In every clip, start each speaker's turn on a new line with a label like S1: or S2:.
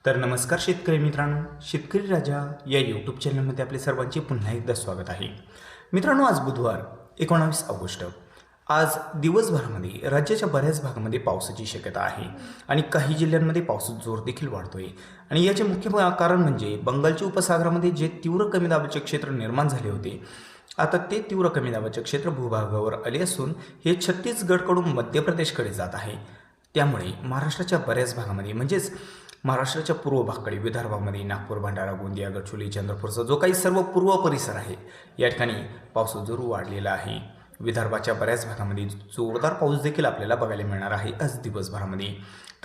S1: तर नमस्कार शेतकरी मित्रांनो, शेतकरी राजा या यूट्यूब चॅनलमध्ये आपले सर्वांचे पुन्हा एकदा स्वागत आहे. मित्रांनो, आज बुधवार 19 ऑगस्ट. आज दिवसभरामध्ये राज्याच्या बऱ्याच भागामध्ये पावसाची शक्यता आहे आणि काही जिल्ह्यांमध्ये पावसाचा जोर देखील वाढतोय. आणि याचे मुख्य कारण म्हणजे बंगालच्या उपसागरामध्ये जे तीव्र कमी दाबाचे क्षेत्र निर्माण झाले होते, आता ते तीव्र कमी दाबाचे क्षेत्र भूभागावर आले असून हे छत्तीसगडकडून मध्य प्रदेशकडे जात आहे. त्यामुळे महाराष्ट्राच्या बऱ्याच भागामध्ये म्हणजेच महाराष्ट्राच्या पूर्व भागाकडे विदर्भामध्ये नागपूर, भंडारा, गोंदिया, गडचिरोली, चंद्रपूरचा जो काही सर्व पूर्व परिसर आहे या ठिकाणी पावसाचा जोर वाढलेला आहे. विदर्भाच्या बऱ्याच भागामध्ये जोरदार पाऊस देखील आपल्याला बघायला मिळणार आहे आज दिवसभरामध्ये.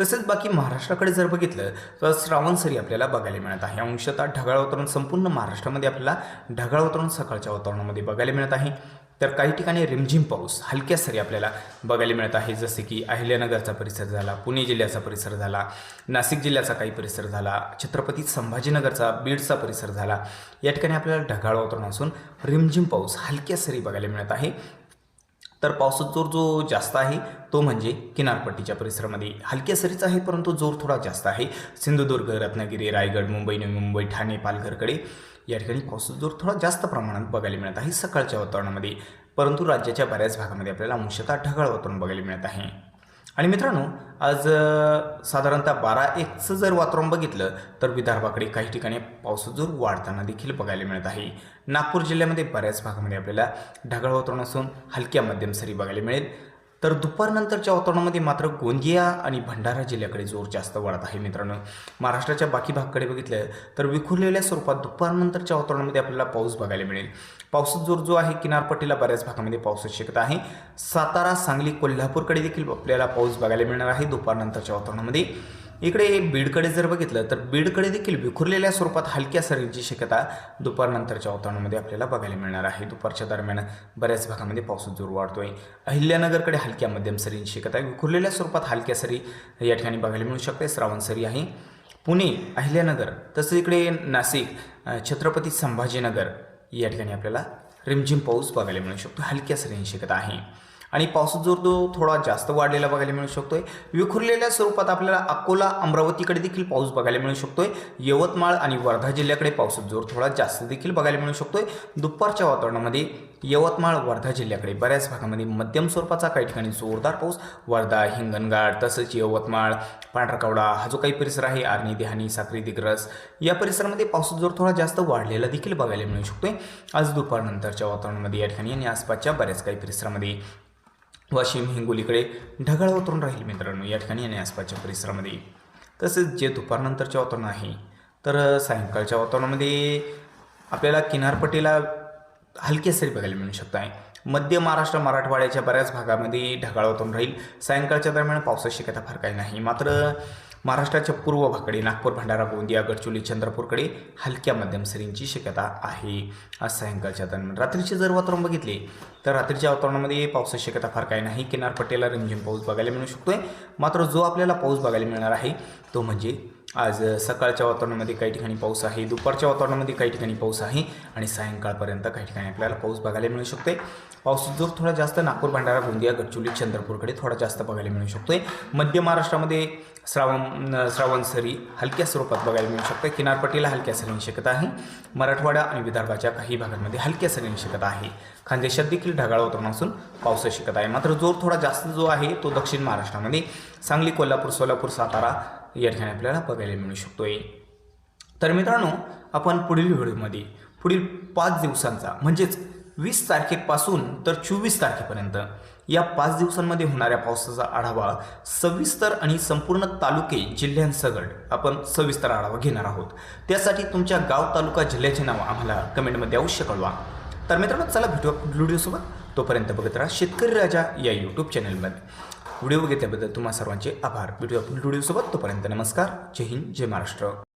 S1: तसेच बाकी महाराष्ट्राकडे जर बघितलं तर श्रावणसरी आपल्याला बघायला मिळत आहे. अंशतः ढगाळ वातावरण संपूर्ण महाराष्ट्रामध्ये आपल्याला ढगाळ वातावरण सकाळच्या वातावरणामध्ये बघायला मिळत आहे. तर काही ठिकाणी रिमझिम पाऊस हलक्या सरी आपल्याला बघायला मिळत आहे, जसे की अहिल्यानगरचा परिसर झाला, पुणे जिल्ह्याचा परिसर झाला, नाशिक जिल्ह्याचा काही परिसर झाला, छत्रपती संभाजीनगरचा, बीडचा परिसर झाला. या ठिकाणी आपल्याला ढगाळ वातावरण असून रिमझिम पाऊस हलक्या सरी बघायला मिळत आहे. तर पावसाचा जोर जो जास्त आहे तो म्हणजे किनारपट्टीच्या परिसरामध्ये हलक्या सरीच आहे, परंतु जोर थोडा जास्त आहे. सिंधुदुर्ग, रत्नागिरी, रायगड, मुंबई, नवी मुंबई, ठाणे, पालघरकडे या ठिकाणी पावसाचा जोर थोडा जास्त प्रमाणात बघायला मिळत आहे सकाळच्या वातावरणामध्ये. परंतु राज्याच्या बऱ्याच भागामध्ये आपल्याला अंशतः ढगाळ वातावरण बघायला मिळत आहे. आणि मित्रांनो, आज साधारणतः 12-1चं जर वातावरण बघितलं तर विदर्भाकडे काही ठिकाणी पावसाचा जोर वाढताना देखील बघायला मिळत आहे. नागपूर जिल्ह्यामध्ये बऱ्याच भागामध्ये आपल्याला ढगाळ वातावरण असून हलक्या मध्यम सरी बघायला मिळेल. तर दुपारनंतरच्या वातावरणामध्ये मात्र गोंदिया आणि भंडारा जिल्ह्याकडे जोर जास्त वाढत आहे. मित्रांनो, महाराष्ट्राच्या बाकी भागाकडे बघितलं तर विखुरलेल्या स्वरूपात दुपारनंतरच्या वातावरणामध्ये आपल्याला पाऊस बघायला मिळेल. पावसाचा जोर जो आहे किनारपट्टीला बऱ्याच भागामध्ये पावसाची शक्यता आहे. सातारा, सांगली, कोल्हापूरकडे देखील आपल्याला पाऊस बघायला मिळणार आहे दुपारनंतरच्या वातावरणामध्ये. इकडे बीडकडे जर बघितलं तर बीडकडे देखील विखुरलेल्या स्वरूपात हलक्या सरींची शक्यता दुपारनंतरच्या वातावरणामध्ये आपल्याला बघायला मिळणार आहे. दुपारच्या दरम्यान बऱ्याच भागामध्ये पावसाचा जोर वाढतोय. अहिल्यानगरकडे हलक्या मध्यम सरींची शक्यता आहे. विखुरलेल्या स्वरूपात हलक्या सरी या ठिकाणी बघायला मिळू शकते. श्रावणसरी आहे. पुणे, अहिल्यानगर, तसंच इकडे नाशिक, छत्रपती संभाजीनगर या ठिकाणी आपल्याला रिमझिम पाऊस बघायला मिळू शकतो. हलक्या सरींची शक्यता आहे. आणि पावसाचा जोर तो थोडा जास्त वाढलेला बघायला मिळू शकतोय. विखुरलेल्या स्वरूपात आपल्याला अकोला, अमरावतीकडे देखील पाऊस बघायला मिळू शकतोय. यवतमाळ आणि वर्धा जिल्ह्याकडे पावसाचा जोर थोडा जास्त देखील बघायला मिळू शकतोय. दुपारच्या वातावरणामध्ये यवतमाळ, वर्धा जिल्ह्याकडे बऱ्याच भागामध्ये मध्यम स्वरूपाचा, काही ठिकाणी जोरदार पाऊस. वर्धा, हिंगणघाट, तसंच यवतमाळ, पांढरकवडा हा जो काही परिसर आहे, आर्णी, देहानी, साक्री, दिग्रस या परिसरामध्ये पावसाचा जोर थोडा जास्त वाढलेला देखील बघायला मिळू शकतोय आज दुपारनंतरच्या वातावरणामध्ये या ठिकाणी आणि आसपासच्या बऱ्याच काही परिसरामध्ये. वाशिम, हिंगोलीकडे ढगाळ वातावरण राहील मित्रांनो या ठिकाणी आणि आसपासच्या परिसरामध्ये. तसेच जे दुपारनंतरचे वातावरण आहे तर सायंकाळच्या वातावरणामध्ये आपल्याला किनारपट्टीला हलक्या सरी बघायला मिळू शकत आहे. मध्य महाराष्ट्र, मराठवाड्याच्या बऱ्याच भागामध्ये ढगाळ वातावरण राहील. सायंकाळच्या दरम्यान पावसाची शक्यता फार काही नाही. मात्र महाराष्ट्राच्या पूर्व भागाकडे नागपूर, भंडारा, गोंदिया, गडचिरोली, चंद्रपूरकडे हलक्या मध्यम सरींची शक्यता आहे आज सायंकाळच्या दरम्यान. रात्रीचे जर वातावरण बघितले तर रात्रीच्या वातावरणामध्ये पावसाची शक्यता फार काही नाही. किनारपट्टीला रिमझिम पाऊस बघायला मिळू शकतोय. मात्र जो आपल्याला पाऊस बघायला मिळणार आहे तो म्हणजे आज सकाळच्या वातावरणामध्ये काही ठिकाणी पाऊस आहे, दुपारच्या वातावरणामध्ये काही ठिकाणी पाऊस आहे आणि सायंकाळपर्यंत काही ठिकाणी आपल्याला पाऊस बघायला मिळू शकते. पावसाचा जोर थोडा जास्त नागपूर, भंडारा, गोंदिया, गडचिरोली, चंद्रपूरकडे थोडा जास्त बघायला मिळू शकतोय. मध्य महाराष्ट्रामध्ये श्रावणसरी हलक्या स्वरूपात बघायला मिळू शकते. किनारपट्टीला हलक्या सरींची शक्यता आहे. मराठवाडा आणि विदर्भाच्या काही भागांमध्ये हलक्या सरींची शक्यता आहे. खानदेशात देखील ढगाळ वातावरण असून पावसाची शक्यता आहे. मात्र जोर थोडा जास्त जो आहे तो दक्षिण महाराष्ट्रामध्ये सांगली, कोल्हापूर, सोलापूर, सातारा या ठिकाणी आपल्याला बघायला मिळू शकतोय. तर मित्रांनो, आपण पुढील व्हिडिओमध्ये पुढील 5 दिवसांचा म्हणजेच 20 तारखेपासून तर 24 तारखेपर्यंत या 5 दिवसांमध्ये होणाऱ्या पावसाचा आढावा सविस्तर आणि संपूर्ण तालुके, जिल्ह्यांसकट आपण सविस्तर आढावा घेणार आहोत. त्यासाठी तुमच्या गाव, तालुका, जिल्ह्याचे नाव आम्हाला कमेंटमध्ये अवश्य कळवा. तर मित्रांनो, चला भेटू व्हिडिओसोबत. तोपर्यंत बघत राहा शेतकरी राजा या यूट्यूब चॅनलमध्ये. व्हिडिओ बघितल्याबद्दल तुम्हा सर्वांचे आभार. भेटूया व्हिडिओसोबत. तोपर्यंत नमस्कार. जय हिंद, जय महाराष्ट्र.